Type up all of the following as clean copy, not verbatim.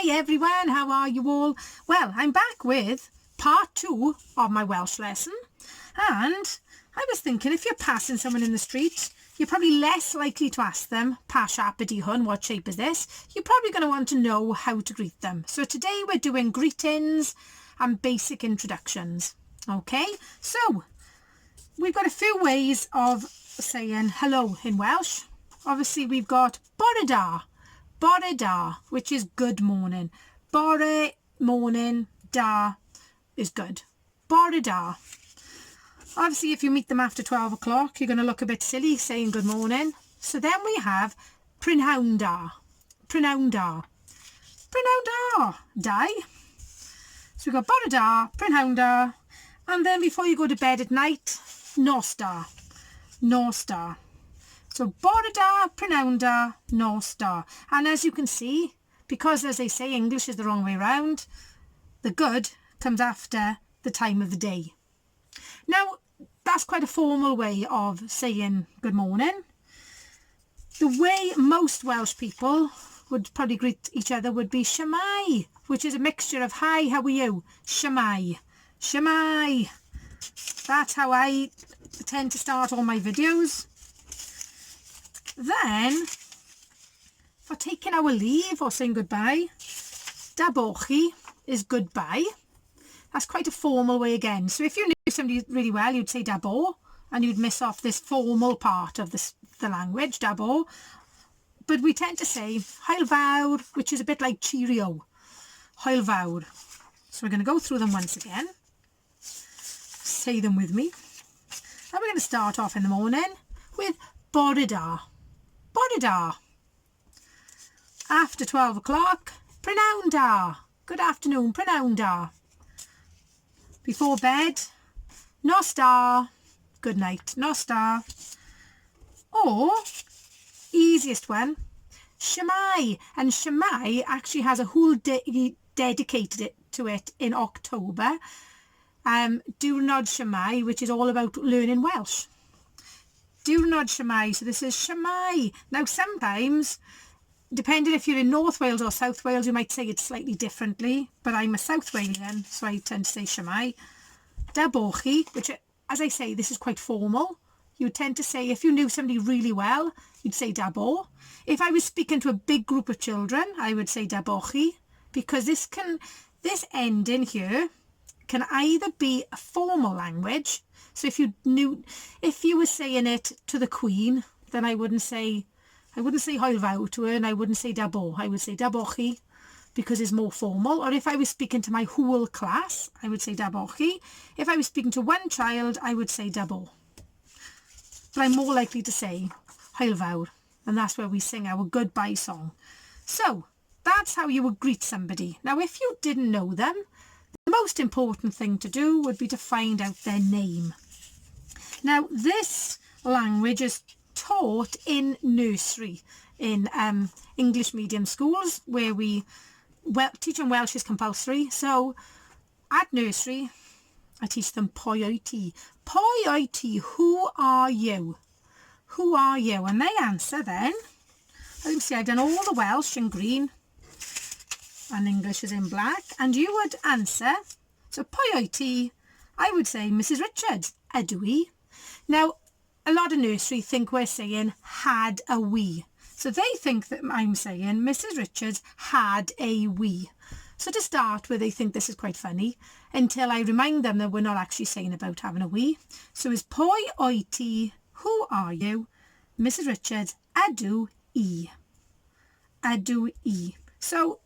Hi everyone, how are you all? Well, I'm back with part 2 of my Welsh lesson, and I was thinking if you're passing someone in the street, you're probably less likely to ask them, pa siap ydi hwn, what shape is this? You're probably going to want to know how to greet them. So today we're doing greetings and basic introductions. Okay, so we've got a few ways of saying hello in Welsh. Obviously we've got bore da, which is good morning. Bore, morning, da is good. Bore da. Obviously if you meet them after 12 o'clock, you're going to look a bit silly saying good morning. So then we have prynhawn da. Dau. So we've got bore da, prynhawn da, and then before you go to bed at night, nos da. So bore da, prynhawn da, nos da. And as you can see, because as they say, English is the wrong way around, the good comes after the time of the day. Now, that's quite a formal way of saying good morning. The way most Welsh people would probably greet each other would be shwmae, which is a mixture of hi, how are you? Shwmae. That's how I tend to start all my videos. Then, for taking our leave or saying goodbye, da bochi is goodbye. That's quite a formal way again. So if you knew somebody really well, you'd say da bo, and you'd miss off this formal part of the language, da bo. But we tend to say hwyl fawr, which is a bit like cheerio. Hwyl fawr. So we're going to go through them once again. Say them with me. And we're going to start off in the morning with bore da. After 12 o'clock, prynhawn da. Good afternoon, prynhawn da. Before bed, nos da. Good night, nos da. Or, easiest one, shwmae. And shwmae actually has a whole day dedicated to it in October. Diwrnod shwmae, which is all about learning Welsh. Diwrnod shwmae, so this is shwmae. Now sometimes, depending if you're in North Wales or South Wales, you might say it slightly differently, but I'm a South Walian, so I tend to say shwmae. Da bochi, which, as I say, this is quite formal. You tend to say, if you knew somebody really well, you'd say da bo. If I was speaking to a big group of children, I would say da bochi, because this ending here can either be a formal language. So if you were saying it to the Queen, then I wouldn't say hwyl fawr to her, and I wouldn't say da bo. I would say da bochi, because it's more formal. Or if I was speaking to my whole class, I would say da bochi. If I was speaking to one child, I would say da bo. But I'm more likely to say hwyl fawr, and that's where we sing our goodbye song. So that's how you would greet somebody. Now, if you didn't know them, the most important thing to do would be to find out their name. Now, this language is taught in nursery in English medium schools, where teaching Welsh is compulsory. So at nursery, I teach them pwy wyt ti. Pwy wyt ti, who are you? Who are you? And they answer then. As you can see, I've done all the Welsh in green and English is in black. And you would answer, so pwy wyt ti, I would say Mrs. Richards, ydw i. Now, a lot of nursery think we're saying had a wee. So they think that I'm saying Mrs. Richards had a wee. So to start with, they think this is quite funny, until I remind them that we're not actually saying about having a wee. So it's pwy wyt ti, who are you, Mrs. Richards, ydw i. Ydw i. So,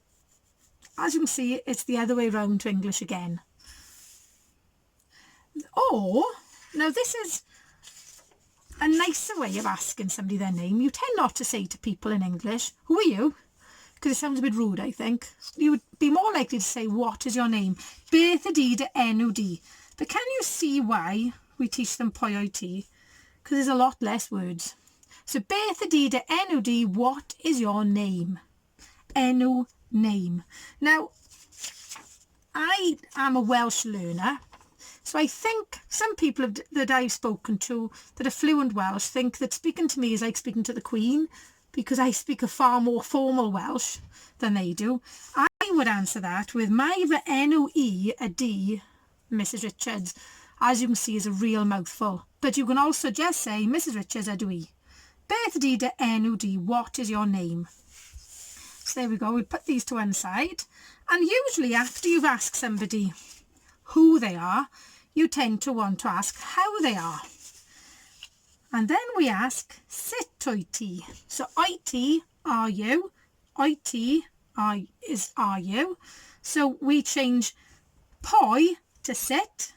as you can see, it's the other way round to English again. Or, now this is a nicer way of asking somebody their name. You tend not to say to people in English, who are you? Because it sounds a bit rude, I think. You would be more likely to say, what is your name? Beth ydi dy enw di. But can you see why we teach them pwy wyt ti? Because there's a lot less words. So beth ydi dy enw di, what is your name? Enw, name. Now, I am a Welsh learner. So I think some people that I've spoken to that are fluent Welsh think that speaking to me is like speaking to the Queen, because I speak a far more formal Welsh than they do. I I would answer that with my N-O-E, a D, Mrs. Richards, as you can see, is a real mouthful. But you can also just say, Mrs. Richards, ydw i. Beth di dy enw di, what is your name? So there we go, we put these to one side. And usually after you've asked somebody who they are, you tend to want to ask how they are. And then we ask, sut wyt ti? So it, are you? It are you? So we change pwy to sit.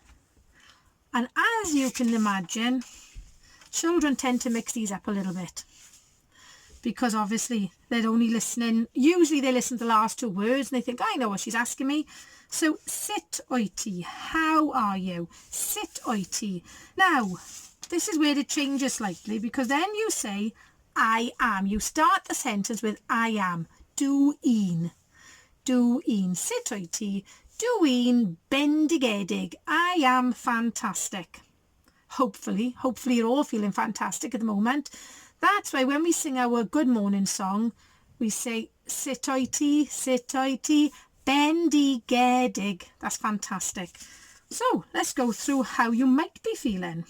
And as you can imagine, children tend to mix these up a little bit. Because obviously they're only listening, usually they listen to the last two words and they think, I know what she's asking me. So, sut wyt ti, how are you? Sut wyt ti. Now, this is where it changes slightly, because then you say, I am. You start the sentence with I am. Dwi'n. Dwi'n. Sut wyt ti? Dwi'n bendigedig. I am fantastic. Hopefully you're all feeling fantastic at the moment. That's why when we sing our good morning song, we say, sut wyt ti, bendigedig. That's fantastic. So let's go through how you might be feeling.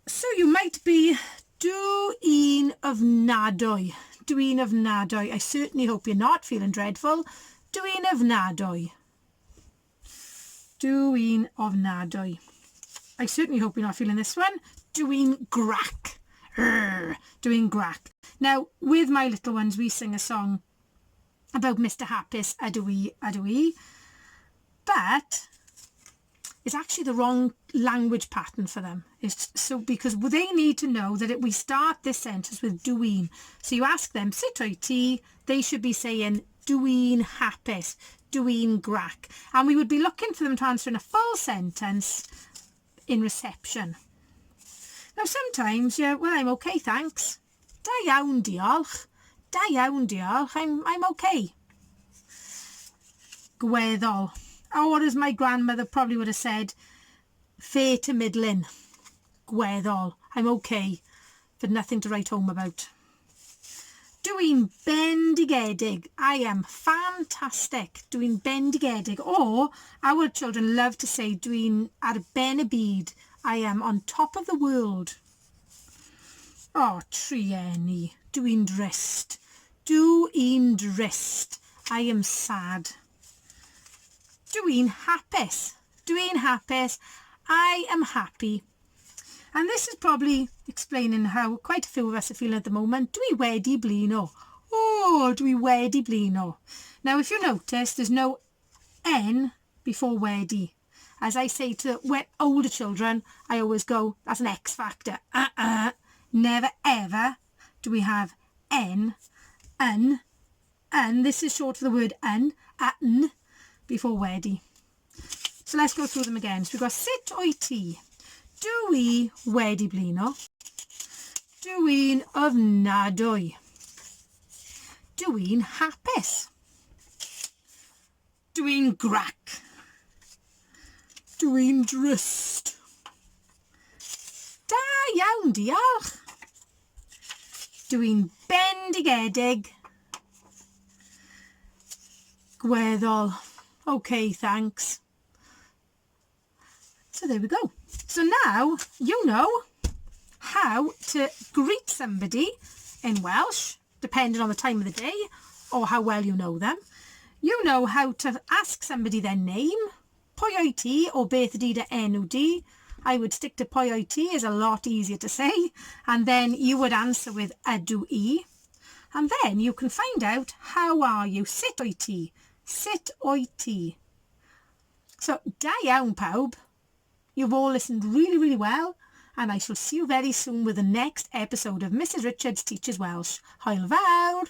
So you might be dwi'n ofnadwy. Dwi'n ofnadwy. I certainly hope you're not feeling dreadful. Dwi'n ofnadwy. Dwi'n ofnadwy. I certainly hope you're not feeling this one. Dwi'n grac. Dwi'n grac. Now, with my little ones, we sing a song about Mr. Hapus, ydw i. But it's actually the wrong language pattern for them. So because they need to know that we start this sentence with dwi'n. So you ask them, sut wyt ti? They should be saying dwi'n hapus, dwi'n grac. And we would be looking for them to answer in a full sentence in reception. Now sometimes, yeah, well, I'm okay, thanks. Da iawn, diolch. Da iawn, diolch. I'm okay. Gweddol. Or as my grandmother probably would have said, fair to middling. Gweddol. I'm okay, but nothing to write home about. Dwi'n bendigedig. I am fantastic. Dwi'n bendigedig. Or our children love to say dwi'n ar ben y byd. I am on top of the world. Oh, trieni. Dwi'n drist. Dwi'n drist. I am sad. Dwi'n hapus. Dwi'n hapus. I am happy. And this is probably explaining how quite a few of us are feeling at the moment. Dwi wedi blino. Oh, dwi wedi blino. Now, if you notice, there's no N before wedi. As I say to older children, I always go, that's an X factor. Never ever do we have N, un. This is short for the word un, before wedi. So let's go through them again. So we've got sut wyt ti. Dwi wedi blino. Dwi'n ofnadwy. Dwi'n hapus. Dwi'n grac. Dwi'n drist. Da iawn, diolch. Dwi'n bendigedig. Gweddol. Okay, thanks. So there we go. So now you know how to greet somebody in Welsh, depending on the time of the day or how well you know them. You know how to ask somebody their name, pwy wyt ti or beth ydy dy enw di. I would stick to pwy wyt ti, is a lot easier to say. And then you would answer with ydw i. And then you can find out how are you, sut wyt ti, sut wyt ti. So da iawn pawb. You've all listened really, really well, and I shall see you very soon with the next episode of Mrs. Richards Teaches Welsh. Hwyl fawr!